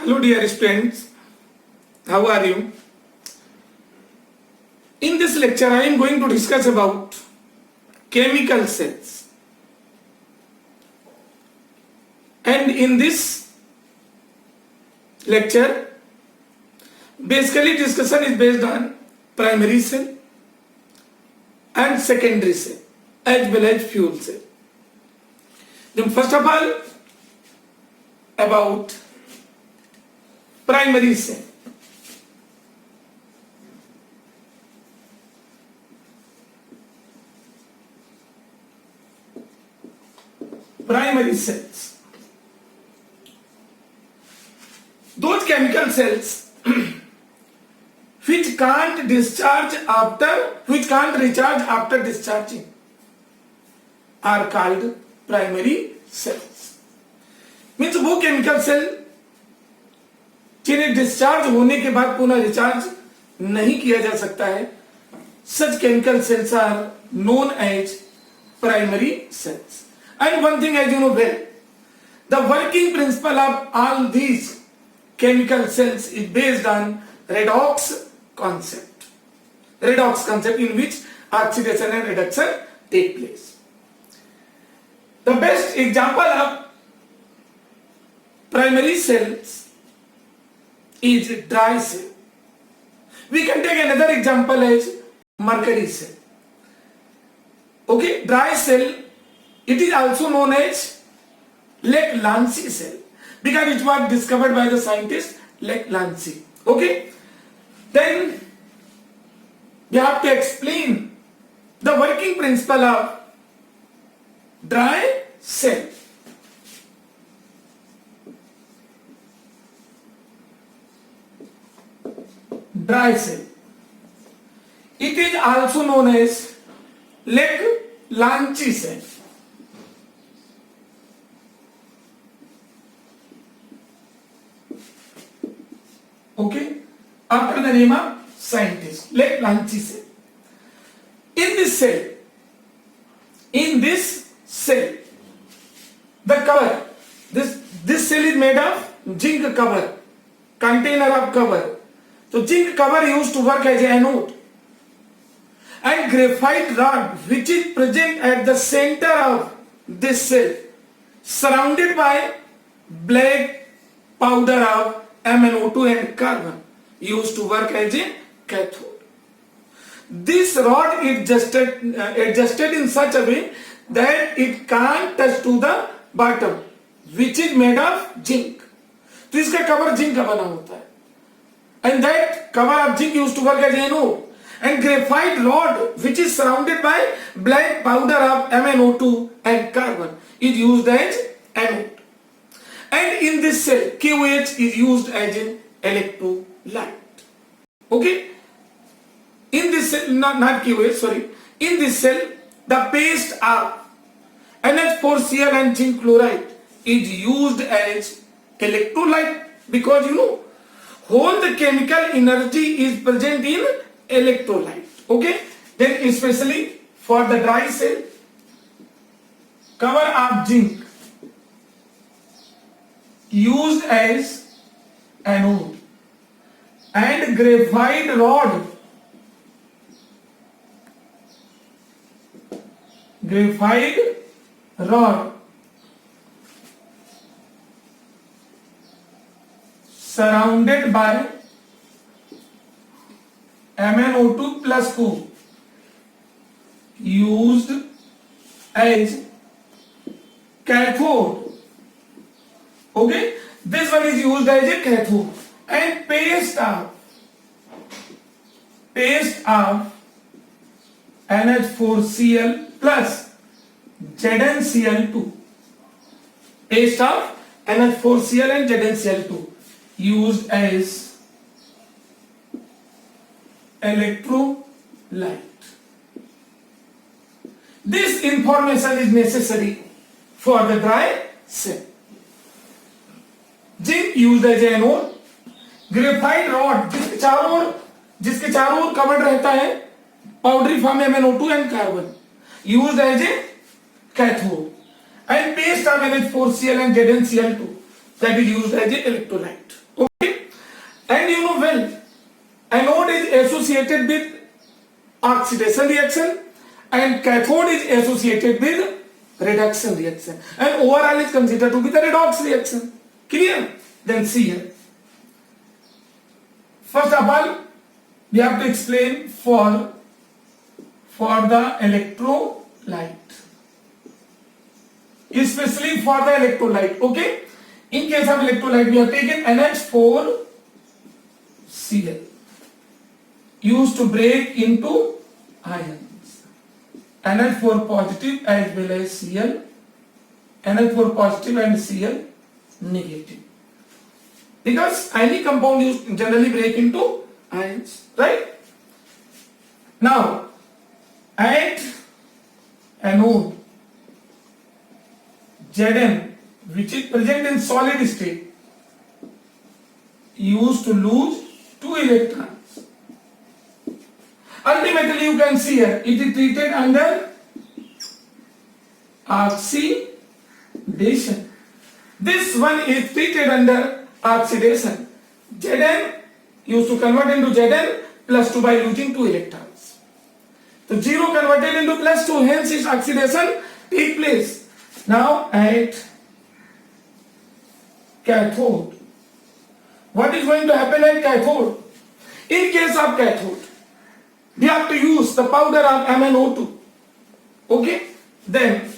Hello dear students, how are you? In this lecture I am going to discuss about chemical cells, and in this lecture basically discussion is based on primary cell and secondary cell as well as fuel cell. Then first of all about primary cell. Primary cells. Those chemical cells which can't recharge after discharging are called primary cells. Means वो chemical cell जिन्हें discharge होने के बाद पुनः recharge नहीं किया जा सकता है, such chemical cells are known as primary cells. And one thing as you know well, the working principle of all these chemical cells is based on redox concept. Redox concept in which oxidation and reduction take place. The best example of primary cells is dry cell. We can take another example as Mercury cell. Okay, dry cell, it is also known as Class-XII cell because it was discovered by the scientist Class-XII. Okay, then we have to explain the working principle of dry cell. Dry cell, it is also known as Class-XII cell. Okay, after the name of scientist, Class-XII cell. In this cell, the cover, this cell is made of zinc cover, container of cover. So zinc cover used to work as an anode, and graphite rod which is present at the center of this cell, surrounded by black powder of MnO2 and carbon, used to work as a cathode. This rod is adjusted in such a way that it can't touch to the bottom, which is made of zinc. तो इसका cover zinc का बना होता है, and that cover of zinc used to work as anode, and graphite rod which is surrounded by black powder of MnO2 and carbon is used as anode. And in this cell, KOH is used as an electrolyte. Okay, in this cell, not KOH, sorry, in this cell the paste of NH4Cl and zinc chloride is used as electrolyte because whole the chemical energy is present in electrolyte. Okay, then especially for the dry cell, cover of zinc used as anode, and graphite rod surrounded by MnO2 plus Co used as cathode. Okay, this one is used as a cathode, and paste of NH4Cl plus ZnCl2, paste of NH4Cl and ZnCl2 used as electrolyte. This information is necessary for the dry cell. Zinc used as anode, graphite rod जिसके चारों ओर covered रहता है powdery form MnO2 and carbon used as a cathode, and paste of NH4Cl and ZnCl2 that is used as a electrolyte. anode is associated with oxidation reaction and cathode is associated with reduction reaction, and overall is considered to be the redox reaction. Clear? Then see here. First of all, we have to explain for the electrolyte, especially for the electrolyte. Okay, in case of electrolyte we have taken NH4Cl used to break into ions, NH4 positive as well as Cl, NH4 positive and Cl negative, because any compound you generally break into ions, right? Now at anode Zn, which is present in solid state, used to lose 2 electrons. Ultimately you can see here it is treated under oxidation. This one is treated under oxidation. Zn used to convert into Zn plus 2 by losing 2 electrons. So 0 converted into plus 2, hence its oxidation take place. Now at cathode, what is going to happen at cathode? In case of cathode, we have to use the powder of MnO2. Okay, then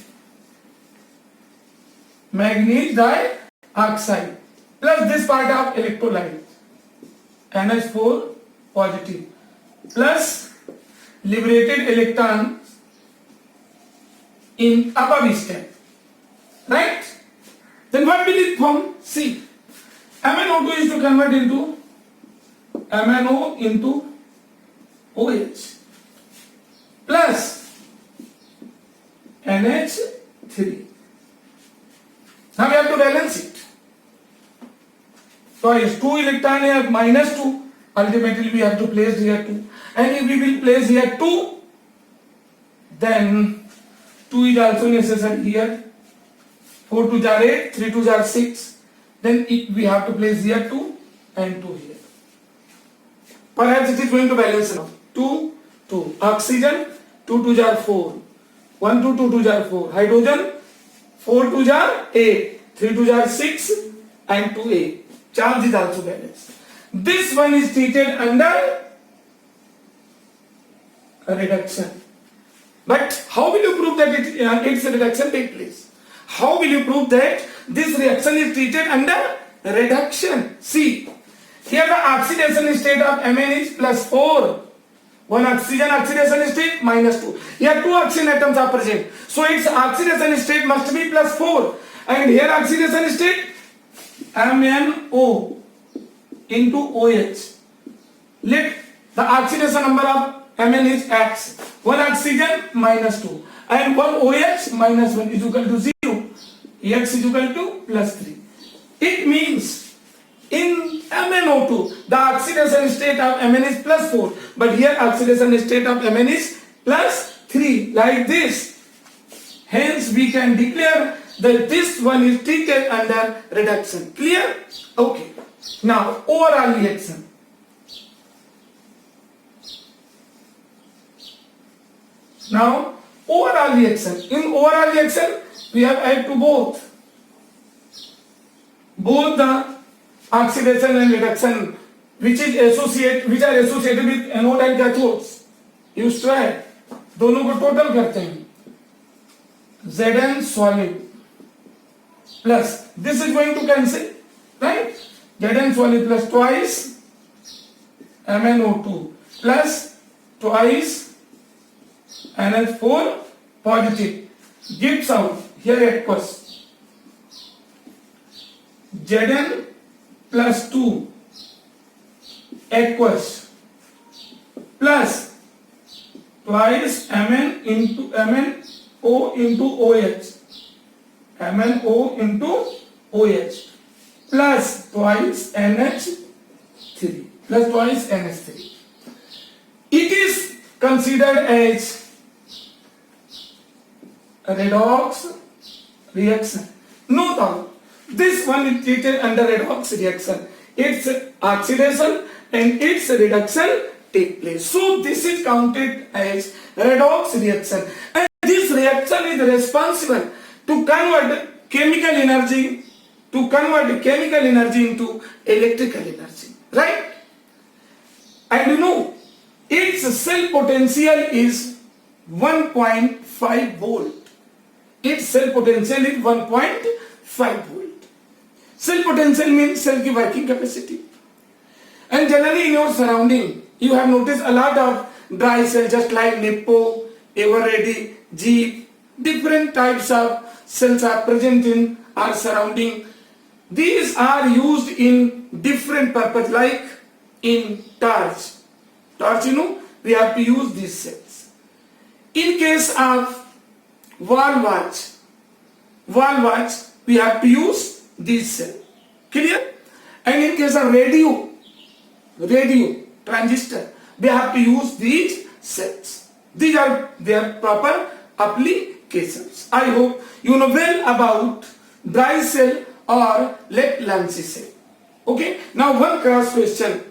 manganese dioxide plus this part of electrolyte NH4 positive plus liberated electrons in above step, right? Then what will it form? See, MnO2 is to convert into MnO into OH plus NH3. Now we have to balance it. So is 2 electron here minus 2. Ultimately we have to place here 2. And if we will place here 2, then 2 is also necessary here. 4 2s are 8, 3 2s are 6. Then we have to place here 2 and 2 here. Perhaps it is going to balance now. 2, 2. Oxygen, 2 2s are 4. 1 2 2 2s are 4. Hydrogen, 4 2s are 8. 3 2s are 6 and 2 8. Charge is also balanced. This one is treated under a reduction. But how will you prove that its reduction take place? How will you prove that this reaction is treated under reduction? See, here the oxidation state of Mn is plus 4. One oxygen oxidation state minus 2. Here 2 oxygen atoms are present. So its oxidation state must be plus 4. And here oxidation state MnO into OH. Let the oxidation number of Mn is X. 1 oxygen minus 2. And 1 OH minus 1 is equal to 0. X is equal to plus 3. It means in MnO2 the oxidation state of Mn is plus 4. But here oxidation state of Mn is plus 3. Like this. Hence we can declare that this one is treated under reduction. Clear? Okay. Now overall reaction. Now overall reaction. In overall reaction we have added to both the oxidation and reduction which are associated with anode and cathodes. Used to add. दोनों को total करते हैं. Zn solid plus this is going to cancel, right? Zn solid plus twice MnO2 plus twice NH4 positive gives out here aqueous Zn plus 2 aqueous plus twice Mn into MnO into OH, MnO into OH plus twice NH3 plus twice NH3. It is considered as a redox reaction. Note this one is treated under redox reaction. Its oxidation and its reduction take place. So this is counted as redox reaction, and this reaction is responsible to convert chemical energy into electrical energy, right? And you know, its cell potential is 1.5 volt. Its cell potential is 1.5 volt. Cell potential means cell की working capacity. And generally in your surrounding, you have noticed a lot of dry cells, just like Nippo, Everready, Jeep. Different types of cells are present in our surrounding. These are used in different purpose, like in torch. Torch, you know, we have to use these cells. In case of wall watch, we have to use these cells. Clear? And in case of radio, transistor, we have to use these cells. These are their proper applications. I hope you know well about dry cell or Laplace cell. Okay? Now one cross questions.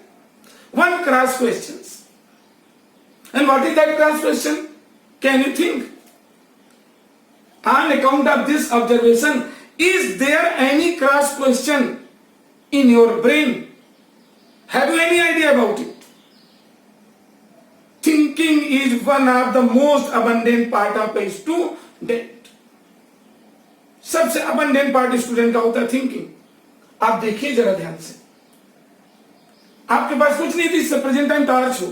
And what is that cross question? Can you think? On account of this observation, is there any cross question in your brain? Have you any idea about it? Thinking is one of the most abundant part of a student. सबसे abundant part student का होता है thinking. आप देखिए जरा ध्यान से. आपके पास कुछ नहीं थी, इससे प्रेजेंट टाइम टॉर्च हो,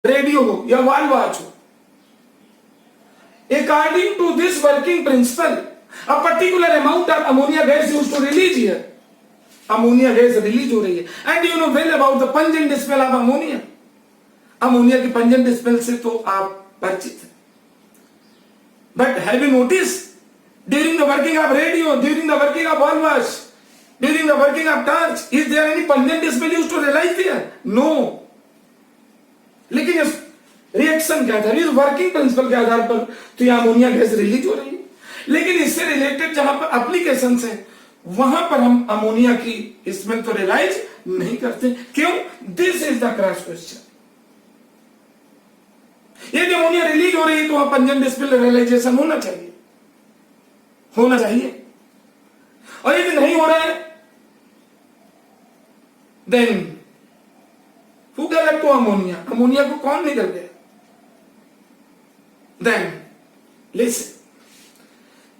रेडियो हो या वॉल वॉच हो. According to this working principle, a particular amount of ammonia gas used to release here. Ammonia gas release हो रही है. And you know well about the pungent smell of ammonia. Ammonia की pungent smell से तो आप परिचित हैं. But have you noticed during the working of radio, during the working of wall wash, during the working of torch, is there any pungent smell used to realize there? No. लेकिन इस reaction के आधार, इस working principle के आधार पर तो यह ammonia gas release हो रही है. लेकिन इससे रिलेटेड जहां पर एप्लीकेशंस हैं, वहां पर हम अमोनिया की स्मेल तो रियलाइज नहीं करते. क्यों? This is the cross question. यदि अमोनिया रिलीज हो रही है तो वहां पंजेंट स्मेल रियलाइजेशन होना चाहिए. और यदि नहीं हो रहा है, देन हु गैलेक्ट टू अमोनिया? अमोनिया को कौन निकल गया? Then listen,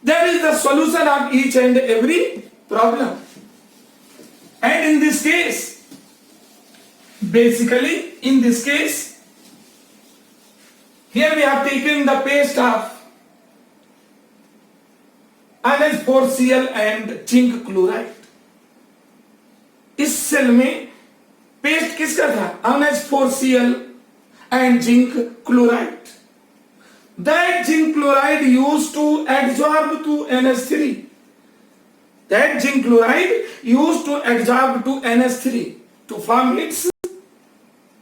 there is the solution of each and every problem, and in this case, basically in this case, here we have taken the paste of NH4Cl and zinc chloride. इस cell में paste किसका था? NH4Cl and zinc chloride. That zinc chloride used to adsorb to NH3. That zinc chloride used to adsorb to NH3 to form its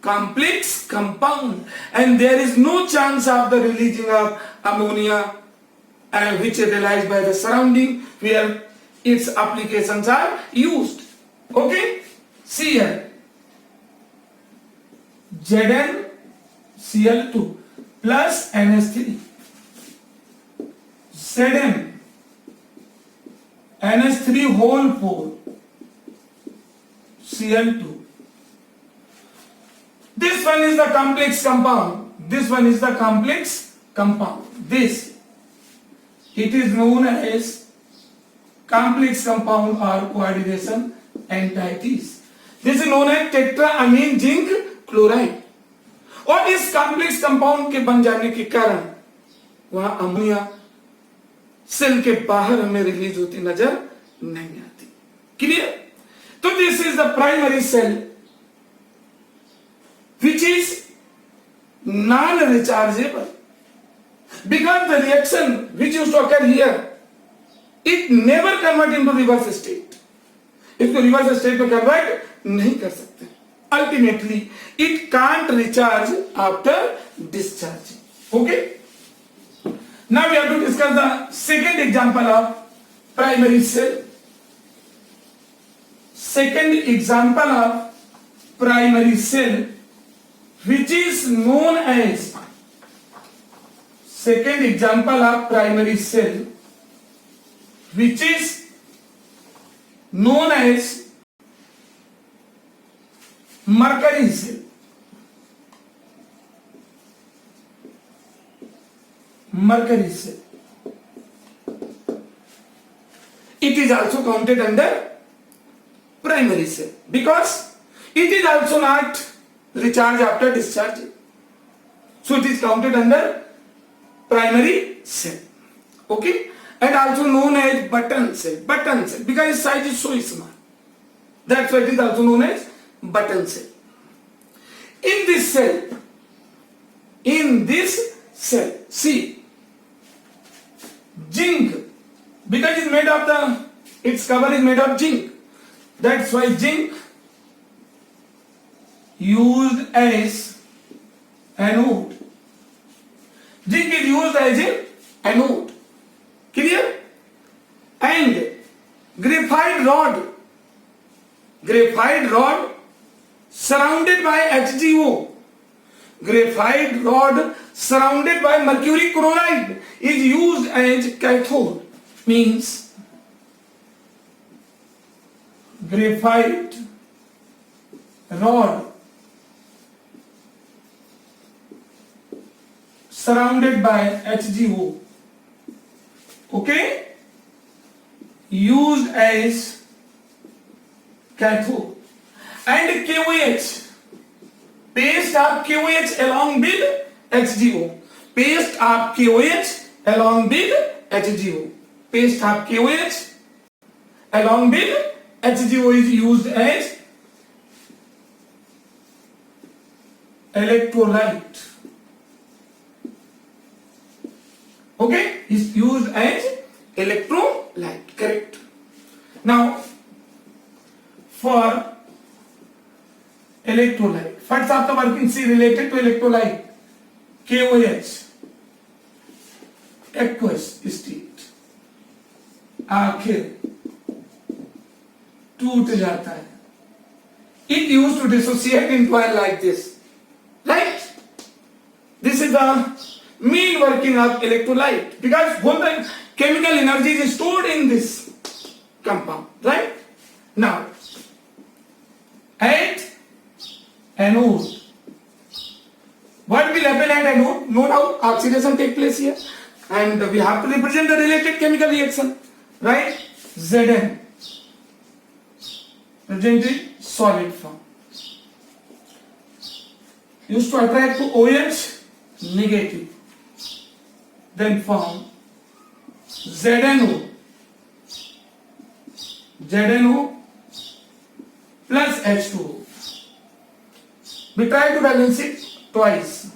complex compound, and there is no chance of the releasing of ammonia, which is realized by the surrounding where its applications are used. Okay? See here. ZnCl2 plus NH3, Zn NH3 whole 4 Cl2. This one is the complex compound. This one is the complex compound. This, it is known as complex compound or coordination entities. This is known as tetraamine zinc chloride. और इस complex compound के बन जाने के कारण वहां ammonia cell के बाहर हमें रिलीज होती नजर नहीं आती. क्लियर? तो this is the primary cell which is non-rechargeable, because the reaction which used to occur here, it never convert into reverse state. इसको रिवर्स स्टेट में कन्वर्ट नहीं कर सकते. Ultimately, it can't recharge after discharging. Okay? Now we have to discuss the second example of primary cell. Second example of primary cell which is known as, second example of primary cell which is known as Mercury cell. Mercury cell. It is also counted under primary cell because it is also not recharge after discharge. So it is counted under primary cell. Okay? And also known as button cell. Button cell because its size is so small. That's why it is also known as button cell. In this cell, see, zinc, because it's made of its cover is made of zinc. That's why zinc used as anode. Zinc is used as an anode. Clear? And graphite rod surrounded by HGO. Graphite rod surrounded by mercury chloride is used as cathode. Means graphite rod surrounded by HGO, okay, used as cathode. And KOH, paste of KOH along with HGO. Paste of KOH along with HGO. Paste of KOH along with HGO is used as electrolyte. Okay, is used as electrolyte. Correct. Now, for electrolyte, first after working C related to electrolyte, KOH, aqueous state, आखिर टूट जाता है. It used to dissociate into oil like this, right? This is the main working of electrolyte because both the chemical energy is stored in this compound, right? Now, at anode, what will happen at anode? Note how oxidation take place here, and we have to represent the related chemical reaction, right? Zn represented solid form used to attract to OH negative, then form ZNO plus H2O. We try to balance it twice.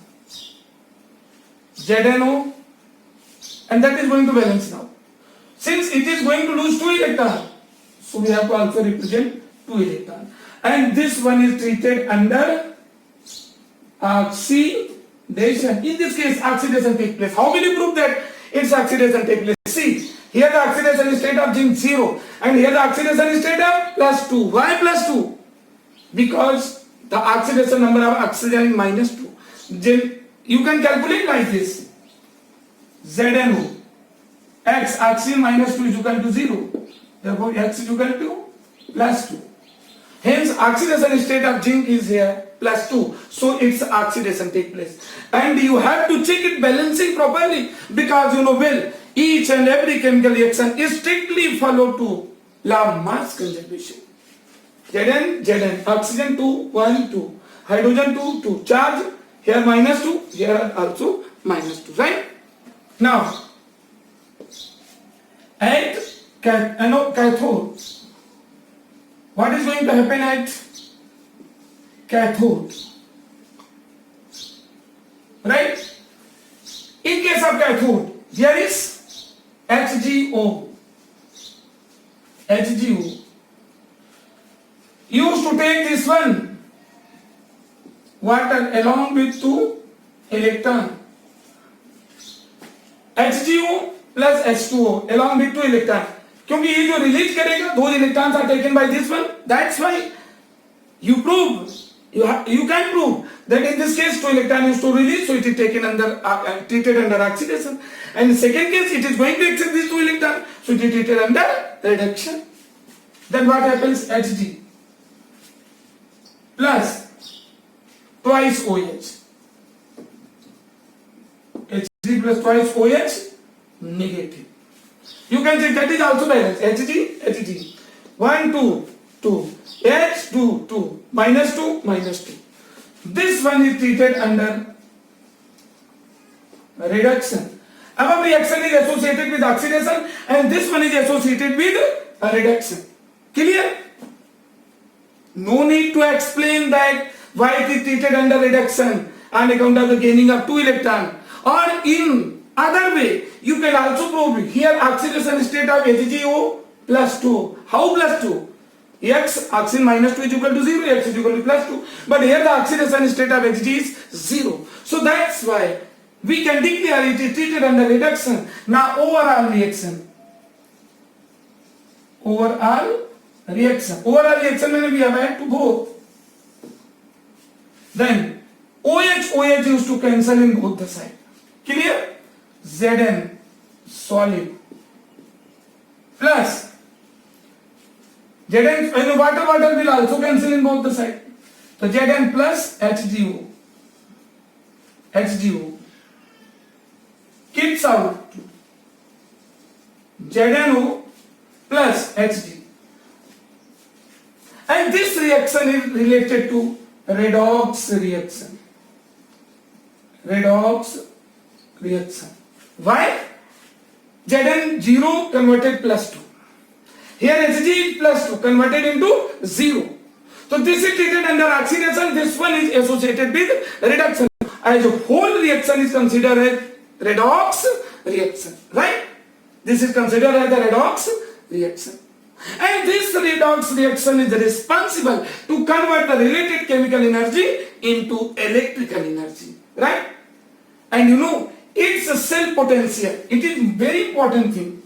ZNO, and that is going to balance now. Since it is going to lose 2 electrons, so we have to also represent 2 electrons. And this one is treated under oxidation. In this case, oxidation takes place. How will you prove that its oxidation takes place? See, here the oxidation state of zinc 0, and here the oxidation state of +2. Why +2? Because the oxidation number of oxygen is -2. Then you can calculate like this: ZNO x oxygen -2 is equal to 0. Therefore, x is equal to +2. Hence, oxidation state of zinc is here +2. So its oxidation take place, and you have to check it balancing properly because you know well each and every chemical reaction is strictly followed to law of mass conservation. Zn, oxygen 2, 1, 2, hydrogen 2, 2, charge here -2, here also -2, right? Now, at cathode, what is going to happen at cathode? Right? In case of cathode, there is HGO. Used to take this one water along with 2 electrons. HGO plus H2O along with 2 electrons. क्योंकि ये जो release करेगा 2 electrons are taken by this one. That's why you prove You can prove that in this case 2 electron is to release, so it is taken under treated under oxidation. And in second case it is going to accept these 2 electron, so it is treated under reduction. Then what happens? Hg plus twice OH. Hg plus twice OH negative. You can say that is also balanced. Hg 1 2 2 H 2 2 minus 2 minus 2. This one is treated under reduction. Our reaction is associated with oxidation and this one is associated with a reduction. Clear? No need to explain that why it is treated under reduction on account of the gaining of 2 electron. Or in other way, you can also prove here oxidation state of HgO plus 2. How plus 2? X oxygen minus 2 is equal to 0, X is equal to plus 2. But here the oxidation state of Hg is 0. So that's why we can declare it is treated under reduction. Now overall reaction. Overall reaction means we have add to both. Then OH used to cancel in both the side. Clear? Zn solid plus Zn and water will also cancel in both the side. So Zn plus HgO keeps out ZnO plus Hg. And this reaction is related to redox reaction. Why? Zn0 converted plus 2. Here Hg is plus 2 converted into 0. So this is treated under oxidation. This one is associated with reduction. As a whole reaction is considered as redox reaction. Right? This is considered as the redox reaction. And this redox reaction is responsible to convert the related chemical energy into electrical energy. Right? And you know, its cell potential. It is very important thing.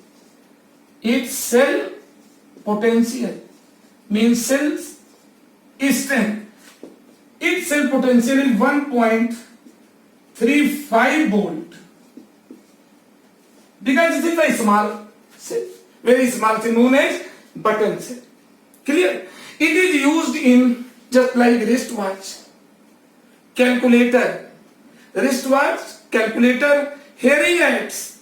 Its cell potential means cells strength. Its cell potential is 1.35 volt. Because it is a small cell, very small cell known as button cell. Clear? It is used in just like wristwatch, calculator, hearing aids.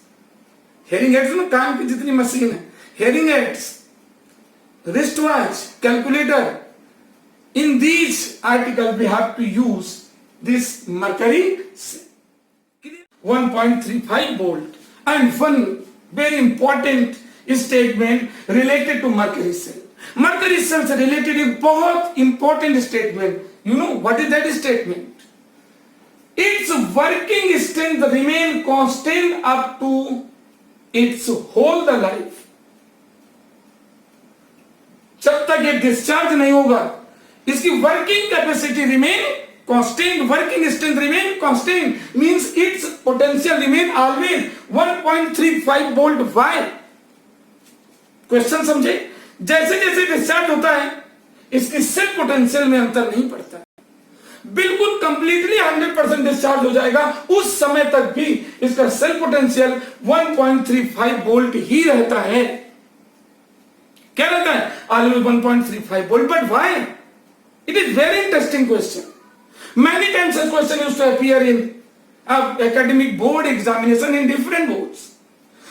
Hearing aids में काम की जितनी machine है, hearing aids, wristwatch, calculator. In these articles we have to use this mercury cell. 1.35 volt. And one very important statement related to mercury cell. Mercury cells related एक बहुत important statement. You know what is that statement? Its working strength remain constant up to its whole the life. जब तक ये discharge नहीं होगा, इसकी working capacity remain constant, working strength remain constant, means it's potential remain always 1.35 volt. Why? Question समझे? जैसे जैसे discharge होता है इसकी सेल पोटेंशियल में अंतर नहीं पड़ता, बिल्कुल कंप्लीटली 100% डिस्चार्ज हो जाएगा, उस समय तक भी इसका सेल पोटेंशियल 1.35 वोल्ट ही रहता है. क्या रहता है? Always 1.35 volt. But why? It is very interesting question. Many times such question used to appear in academic board examination in different boards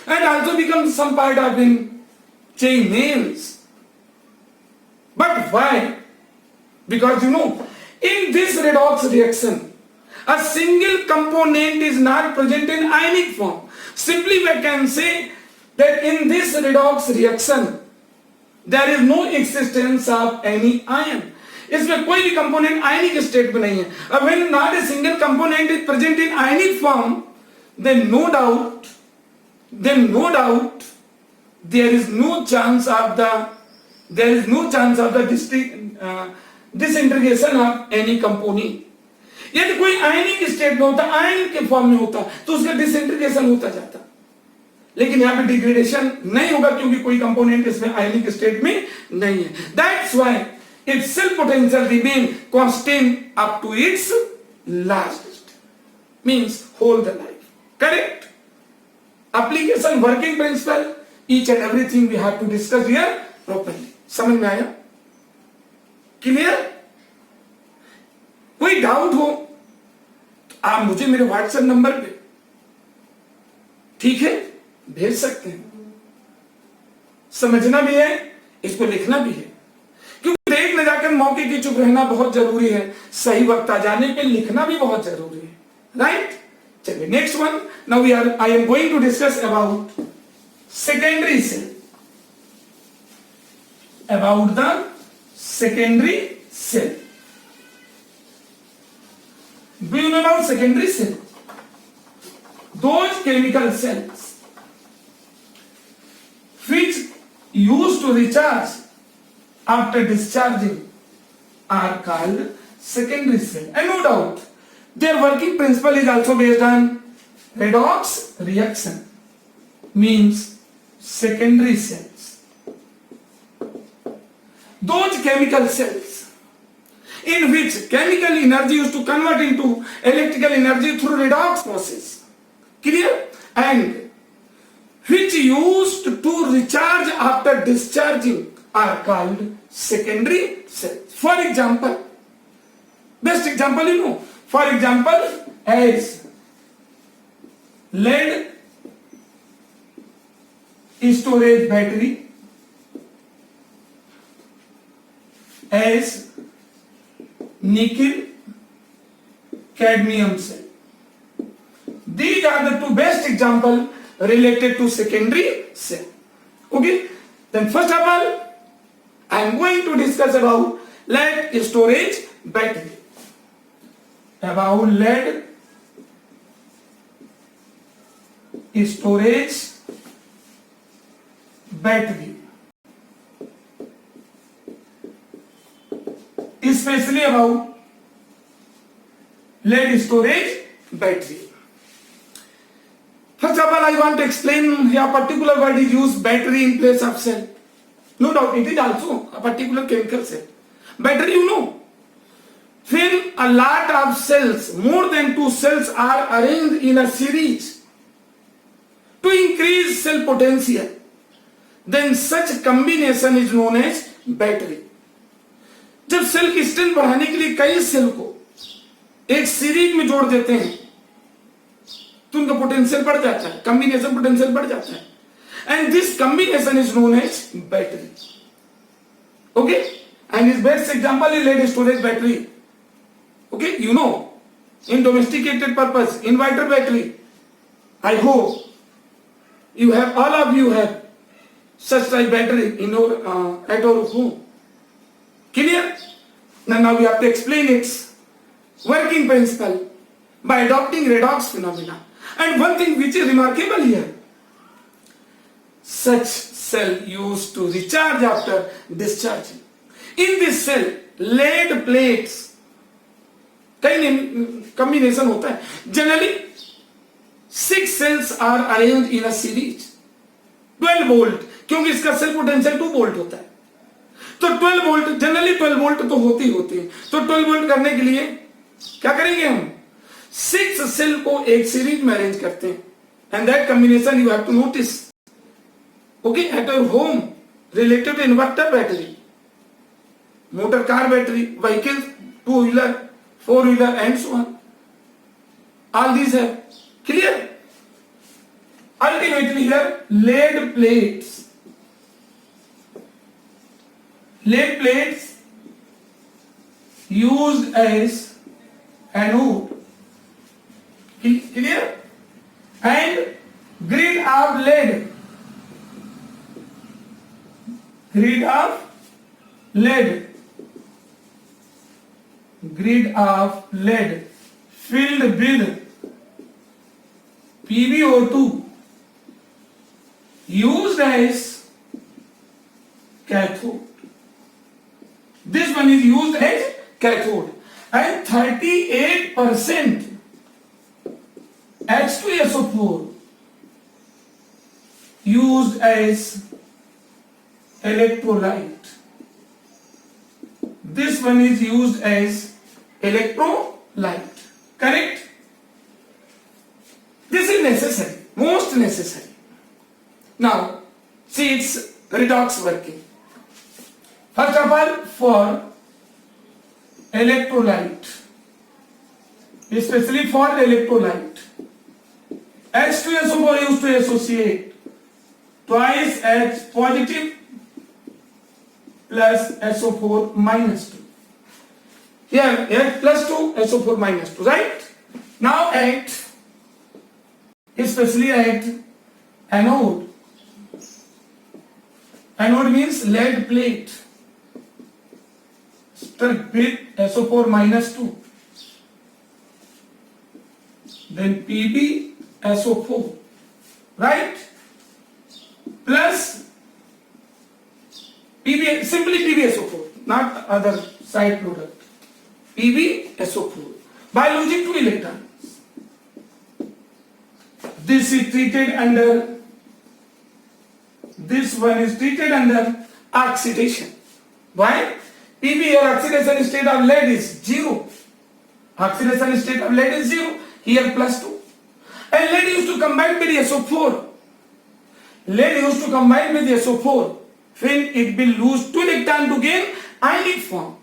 and also become some part of in JEE mains. But why? Because you know, in this redox reaction, a single component is not present in ionic form. Simply we can say that in this redox reaction, there is no existence of any ion. इसमें कोई भी component आयनिक state में नहीं है. अब when not a single component is present in ionic form, then no doubt there is no chance of the disintegration of any component. यदि कोई आयनिक state में होता, आयन के फॉर्म में होता, तो उसका डिसइंटीग्रेशन होता जाता. लेकिन यहाँ पे डिग्रेडेशन नहीं होगा क्योंकि कोई कंपोनेंट इसमें आयनिक स्टेट में नहीं है. That's why its cell potential remain constant up to its last, means whole the life. Correct? Application, working principle, each and everything we have to discuss here properly. समझ में आया? क्लियर? कोई doubt हो तो आप मुझे मेरे व्हाट्सएप नंबर पे, ठीक है, भेज सकते हैं. समझना भी है, इसको लिखना भी है, क्योंकि देख न जाकर मौके की चुप रहना बहुत जरूरी है. सही वक्त आ जाने पे लिखना भी बहुत जरूरी है. राइट? चलिए next one. Now I am going to discuss about secondary cell. About the secondary cell. Do you know about secondary cell? Those chemical cells which used to recharge after discharging are called secondary cell. And no doubt, their working principle is also based on redox reaction, means secondary cells. Those chemical cells in which chemical energy used to convert into electrical energy through redox process. Clear? And which used to recharge after discharging are called secondary cells. For example, best example you know. For example, as lead storage battery, as nickel cadmium cell. These are the two best examples related to secondary cell. Okay, then first of all I am going to discuss about lead storage battery. About lead storage battery, especially about lead storage battery. First of all, I want to explain here particular word is used, battery in place of cell. No doubt, it is also a particular chemical cell. Battery, you know, when a lot of cells, more than 2 cells are arranged in a series to increase cell potential, then such combination is known as battery. जब cell की strength बढ़ाने के लिए कई cell को एक series में जोड़ देते हैं तो उनका पोटेंशियल बढ़ जाता है, कॉम्बिनेशन पोटेंशियल बढ़ जाता है, and this combination is known as battery. Okay, and is best example is lead storage battery. Okay, you know, in domesticated purpose inverter battery. I hope you have, all of you have such type battery in your at your home. Clear? Now we have to explain its working principle by adopting redox phenomena. And one thing which is remarkable here, such cell used to recharge after discharging. In this cell, lead plates, कई combination होता है. Generally 6 cells are arranged in a series. 12 volt, क्योंकि इसका cell potential 2 volt होता है, तो 12 volt, generally 12 volt तो होती ही होती है. तो 12 वोल्ट करने के लिए क्या करेंगे हम? 6 सेल को एक सीरीज में अरेंज करते हैं, and that combination you have to notice. Okay, at your home related to inverter battery, motor car battery, vehicle, 2 wheeler, 4 wheeler and so on, all these है. Clear? Ultimately here, lead plates used as anode. Clear? And grid of lead filled with PbO2 used as cathode. This one is used as cathode, and 38% H2SO4 used as electrolyte. this one is used as electrolyte. Correct? This is necessary, most necessary. Now, see its redox working. First of all, for electrolyte, especially for electrolyte, H2SO4 used to associate twice H positive plus SO4 minus 2. Here H plus 2, SO4 minus 2, right? Now at, especially at anode. Anode means lead plate struck with SO4 minus 2. Then PbSO4, right? Plus simply PbSO4, not other side product. PbSO4 by losing 2 electrons. This is treated under, this one is treated under oxidation. Why? Pb here oxidation state of lead is 0. Oxidation state of lead is 0. Here plus 2. And lead used to combine with SO4. Lead used to combine with SO4. When it will lose 2 electrons to gain ionic form.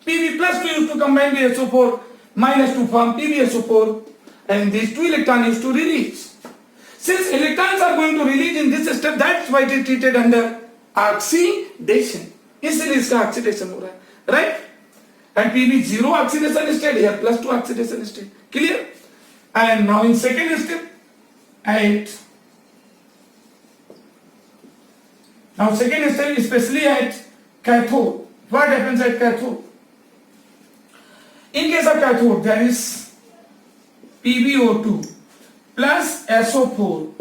Pb plus 2 used to combine with SO4 minus 2 form PbSO4. And these 2 electrons used to release. Since electrons are going to release in this step, that's why it is treated under oxidation. इसलिए इसका oxidation हो रहा है, right? And Pb 0 oxidation state, here plus 2 oxidation state. Clear? And now in second step, second step, especially at cathode. What happens at cathode? In case of cathode, there is PbO2 plus SO4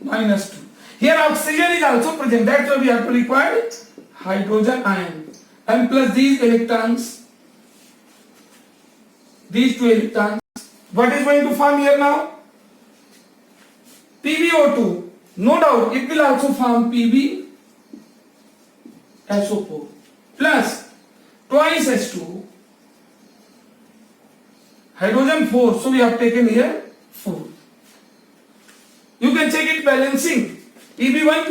minus 2. Here oxygen is also present. That's why we have to require hydrogen ion. And plus these electrons, these 2 electrons. What is going to form here now? PbO2. No doubt, it will also form PbSO4 plus twice H2, hydrogen 4. So we have taken here 4. You can check it balancing. Pb1,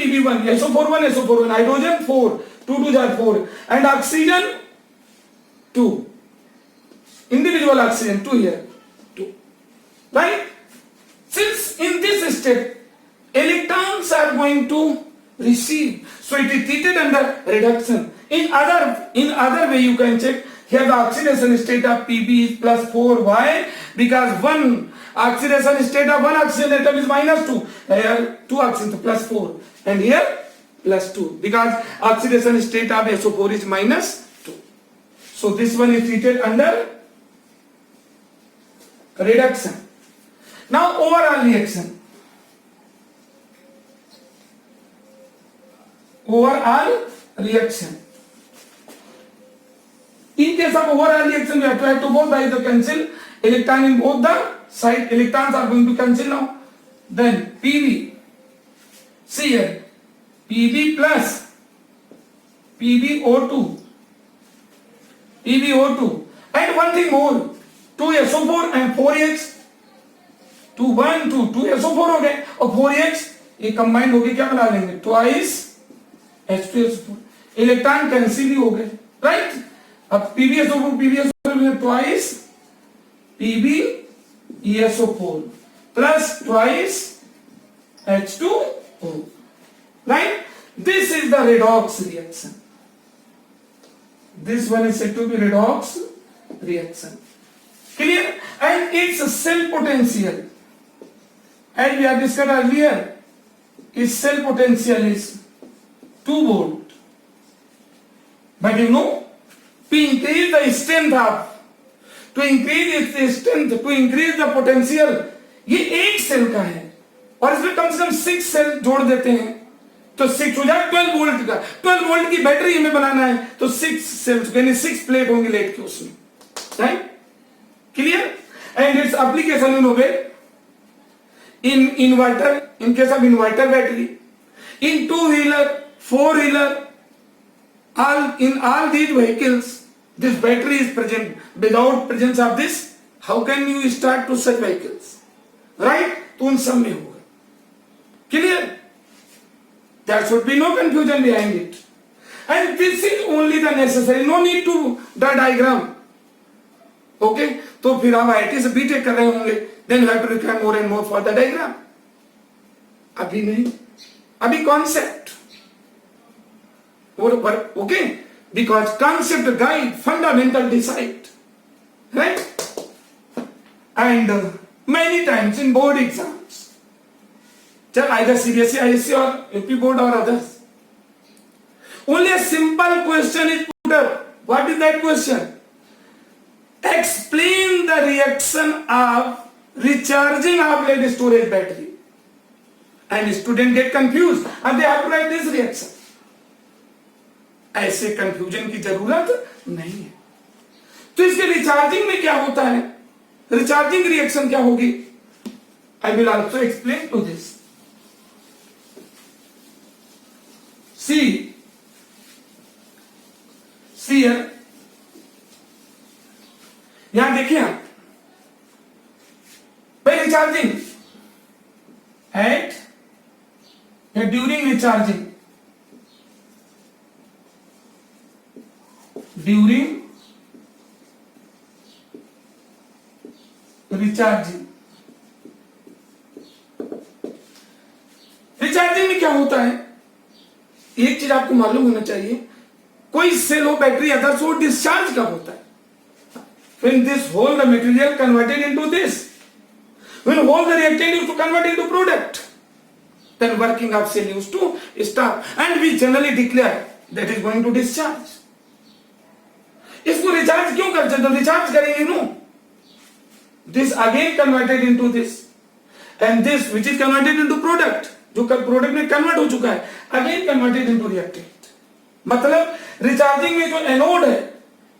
SO4 1, SO4 1, hydrogen 4, 2 2s are 4, and oxygen 2. Individual oxygen 2 here, 2. Right? Since in this step, electrons are going to receive, so it is treated under reduction. In other way, you can check here the oxidation state of Pb is plus 4. Why? Because one oxidation state of one oxygen atom is minus 2. Here 2 oxygen plus 4, and here plus 2, because oxidation state of SO4 is minus 2. So this one is treated under reduction. Now overall reaction. In case of overall reaction, we have tried to both by the cancel electron in both the side. Electrons are going to cancel now. Then Pb, see here, Pb plus PbO2, and one thing more, 2SO4 and 4H, 2 1 2 2SO4 हो गए और 4H ये combined हो गए, क्या बना लेंगे? Twice H2SO4. Electron cancel ही हो गए, राइट? अब PbSO4 twice PbESO4 plus twice H2O, right? This is the redox reaction. This one is said to be redox reaction. Clear? And its cell potential, as we have discussed earlier, its cell potential is 2 volt. But you know, to increase the strength of, to increase its strength, to increase the potential, ये एक cell का है और इसमें कम से कम 6 cell जोड़ देते हैं तो 6 हो जाए 12 वोल्ट का. 12 वोल्ट की बैटरी हमें बनाना है तो 6 सेल्स यानी 6 प्लेट होंगी लेड की उसमें, right? Clear? And its application in ओवे in inverter, in case of inverter battery, in 2-wheeler, 4-wheeler, in all these vehicles, this battery is present. Without presence of this, how can you start to such vehicles? Right? तो उन सब में होगा. Clear? There should be no confusion behind it. And this is only the necessary. No need to draw diagram. Okay? तो फिर आप IT से BTech कर रहे होंगे. Then you have to require more and more for the diagram. अभी नहीं. अभी concept. Okay? Because concept guide, fundamental decide. Right? And many times in board exams, either CBSE, ISC or UP board or others, only a simple question is put up. What is that question? Explain the reaction of recharging of lead storage battery. And student get confused and they have to write this reaction. ऐसे confusion की जरूरत नहीं है. तो इसके recharging में क्या होता है? रिचार्जिंग रिएक्शन क्या होगी? I will also explain to this. See here. यहां देखिए आप. By recharging at during recharging. During recharging में क्या होता है? एक चीज आपको मालूम होना चाहिए. कोई सेल हो, बैटरी, अदर्स हो, डिस्चार्ज कब होता है? When this whole the material converted into this. When whole the reactant used to convert into product, then working of cell used to stop, and we generally declare that is going to discharge. इसको recharge क्यों करते हैं? तो recharge करेंगे no. This again converted into this and this which is converted into product, जो product में convert हो चुका है, अगेन कन्वर्टेड इनटू रिएक्टेंट. मतलब रिचार्जिंग में जो एनोड है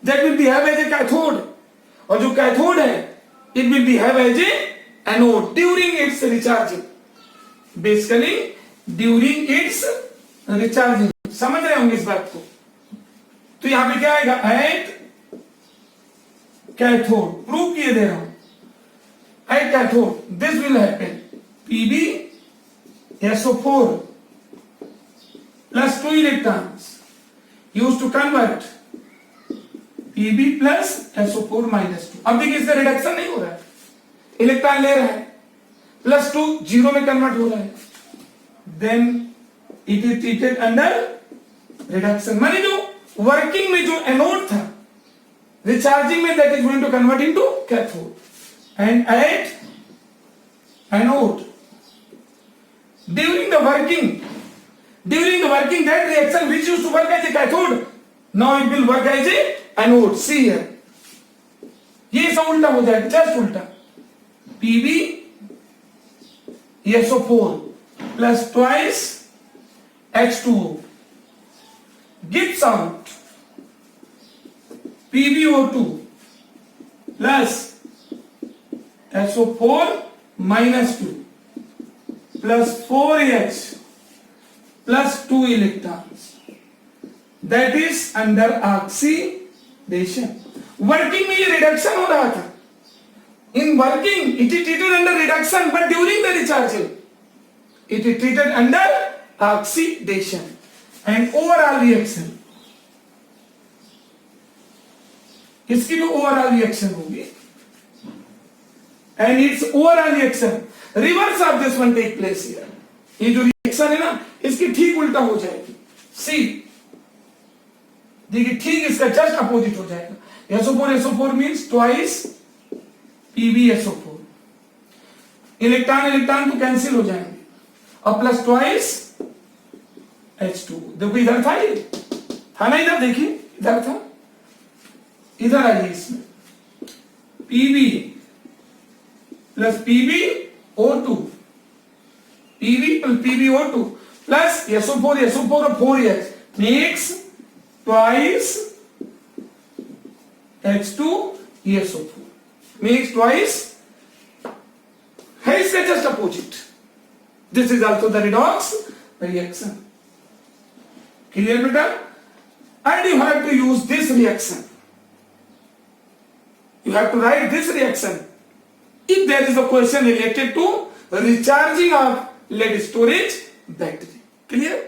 that will be have as a cathode, और जो कैथोड है it will be have as a anode during its recharging. Basically during its recharging. समझ रहे होंगे इस बात को? तो यहां पे क्या आएगा? At cathode. प्रूव किए दे रहा हूं. At cathode this will happen PbSO4 plus 2 electrons used to convert Pb plus SO4 minus 2. अब देखिए इससे रिडक्शन नहीं हो रहा है, इलेक्ट्रॉन ले रहा है, प्लस 2 जीरो में कन्वर्ट हो रहा है. Then it is treated under reduction. माने जो वर्किंग में जो एनोड था, रिचार्जिंग में that is going to convert into cathode. And at anode during the working that reaction which used to work as a cathode, now it will work as a anode. See here, ये सब उल्टा हो जाएगा, just उल्टा. PbSO4 plus twice H2O gives out PbO2 plus SO4 minus 2 plus 4H plus 2 electrons. That is under oxidation. Working में ये reduction हो रहा था. In working it is treated under reduction, but during the recharging it is treated under oxidation. And overall reaction, इसकी जो overall reaction होगी, and its overall reaction reverse of this one take place here. ये जो reaction है ना, इसकी ठीक उल्टा हो जाएगी. सी देखिए, ठीक इसका जस्ट अपोजिट हो जाएगा. SO4 means twice PbSO4. Electron तो कैंसिल हो जाएंगे, और प्लस ट्वाइस H2. देखो इधर था, ये था ना, इधर देखिए, इधर था, इधर आइए इसमें Pb plus PbO2, Pb plus PbO2 plus SO4 और 4H makes twice H2SO4 makes twice, है इसका just opposite. This is also the redox reaction. Clear बेटा? And you have to use this reaction You have to write this reaction. If there is a question related to recharging of lead storage battery. Clear?